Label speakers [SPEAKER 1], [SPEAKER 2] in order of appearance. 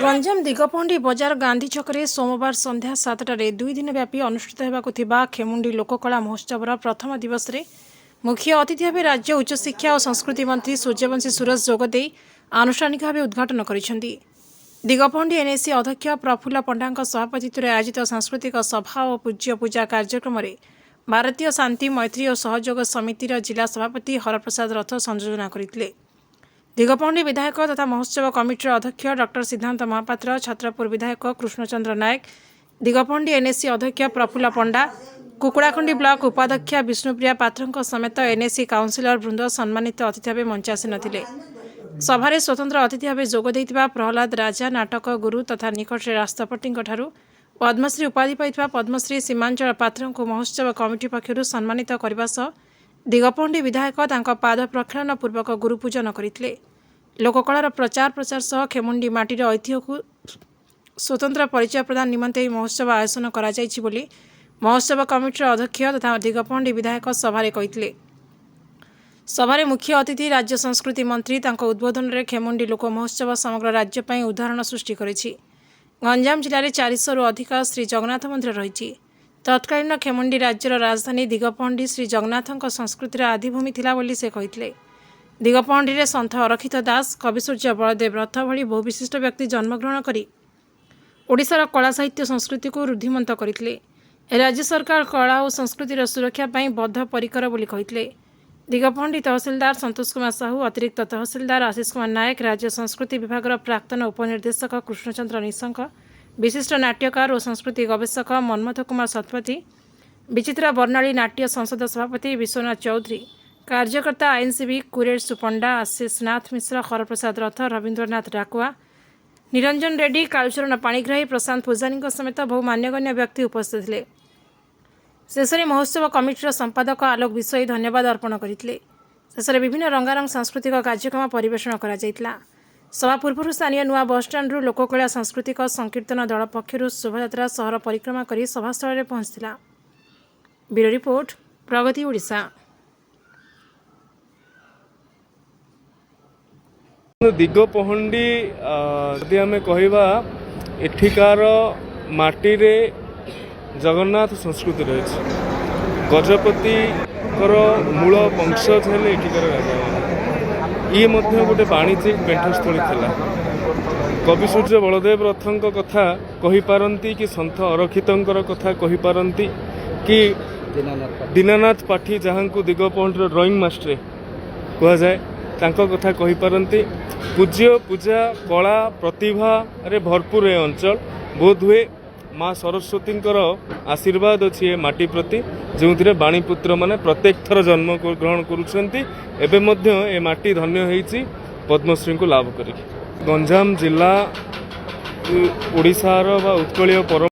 [SPEAKER 1] गंजाम दिगपहंडी बजार गांधी छकरे सोमवार संध्या 7टारे 2 दिन व्यापी अनुष्ठित होगा खेमुंडी लोककला महोत्सवर प्रथम दिवस रे मुख्य अतिथि भाव राज्य उच्च शिक्षा और संस्कृति मंत्री सूर्यवंशी सुरज जोगदे आनुष्ठानिक भाव उद्घाटन करिसेंती। दिगपहंडी एनएसी अध्यक्ष प्रफुल्ल पंडा सभापतित्व में आयोजित सांस्कृतिक सभा और पूज्य पूजा कार्यक्रम में भारतीय शांति मैत्री और सहयोग समितिर जिला सभापति हरप्रसाद रथ संयोजना करते। दिगपहंडी विधायक तथा महोत्सव कमिटर अध्यक्ष डॉक्टर सिद्धांत महापात्र, छत्रपुर विधायक कृष्णचंद्र नायक, दिगपहंडी एनएसी अध्यक्ष प्रफुल्ल पंडा, कुकुड़ाखंडी ब्लॉक उपाध्यक्ष विष्णुप्रिया पात्र समेत एनएसी काउंसिलर वृंद सम्मानित अतिथि भाव मंच आसी नथिले। सभारे स्वतंत्र अतिथि भाव जोग देइतिबा प्रहलाद राजा नाटक गुरु तथा निकटरे राष्ट्रपति पद्मश्री उपाधि पाइथिबा पद्मश्री सीमांचल पात्र को महोत्सव कमिटी पक्षरु सम्मानित करबा सह दिगपहंडी विधायक तांका पाद प्रक्षालन पूर्वक गुरुपूजन करथिले। लोककलार प्रचार प्रसार सह खेमुंडी माटीर ऐतिह्य को स्वतंत्र परिचय प्रदान निमंते महोत्सव आयोजन करा जायछि बोली महोत्सव कमिटीर अध्यक्ष तथा दिगपहंडी विधायक सभारे कहिथिले। सभारे मुख्य अतिथि राज्य संस्कृति मंत्री तांको उद्बोधन रे खेमुंडी लोक महोत्सव समग्र राज्य पई उदाहरण सृष्टि करिछि। गंजाम जिले में 400 रु अधिक श्री जगन्नाथ मंदिर रही। तत्कालीन खेमुंडी राज्यर राजधानी दिगपहंडी श्री जगन्नाथ संस्कृतिर आदिभूमि थिला बोली से कहिथिले। दिगपहंडी रे सन्थ अरखित दास, कविसूर्य बलदेव रथ भली बहु विशिष्ट व्यक्ति जन्मग्रहण करी ओडिशार कला साहित्य संस्कृति को रुद्धिमंत करथिले। राज्य सरकार कला और संस्कृतिर सुरक्षा पई बद्धपरिकर बोली कहिथिले। दिगपहंडी तहसीलदार संतोष कुमार साहू, अतिरिक्त तहसीलदार आशीष कुमार नायक, राज्य संस्कृति विभाग प्राक्तन उपनिर्देशक कृष्णचंद्र निशंक, विशिष्ट नाट्यकार और संस्कृति गवेषक मनमथ कुमार शतपथी, विचित्रा बर्णाली नाट्य संसद सभापति विश्वनाथ चौधरी, कार्यकर्ता आईनसीबी कुरेर सुपंडा, आशीष नाथ मिश्र, हरप्रसाद रथ, रवींद्रनाथ डाकुआ, निरंजन रेड्डी, कालचरण पाणिग्राही, प्रशांत पूजानी समेत बहु मान्यगण्य व्यक्ति उपस्थित थे। शेष में महोत्सव कमिटीर संपादक आलोक विषयी धन्यवाद अर्पण करते। शेष में विभिन्न रंगारंग सांस्कृतिक कार्यक्रम परिवेषण करा जायतिला। सभा पूर्व स्थानीय नुआ बसस्टाण्ड लोककला सांस्कृतिक संकीर्तन दल पक्षर शोभायात्रा सहर परिक्रमा कर सभास्थल में पहुंचला। ब्यूरो रिपोर्ट, प्रगति ओडिशा।
[SPEAKER 2] दिगपहंडी यदि आम कहवा एठिकार माटी रे जगन्नाथ संस्कृति रही। गजपति मूल वंशज हेले एठिकार राजा ये गोटे वाणिज्यिक पेंठस्थली थिला। कविसूर्य बलदेव रथंक कथा कहि पारंती कि सन्थ अरखितंकर कथा कहि पारंती कि दीनानाथ पाठी जहाँ को दिगपहंडी ड्रॉइंग मास्टर कह जाए तांको कथा कहि पारंती। पूज्य पूजा कला प्रतिभा रे भरपूर ए अंचल बोध हुए माँ सरस्वती आशीर्वाद अच्छी माटी प्रति जो बाणीपुत्र माने प्रत्येक थर जन्म ग्रहण करुँचे माटी धन्य होईची पद्मश्री को लाभ करी। गंजाम जिला ओडिशार उत्कलीय परम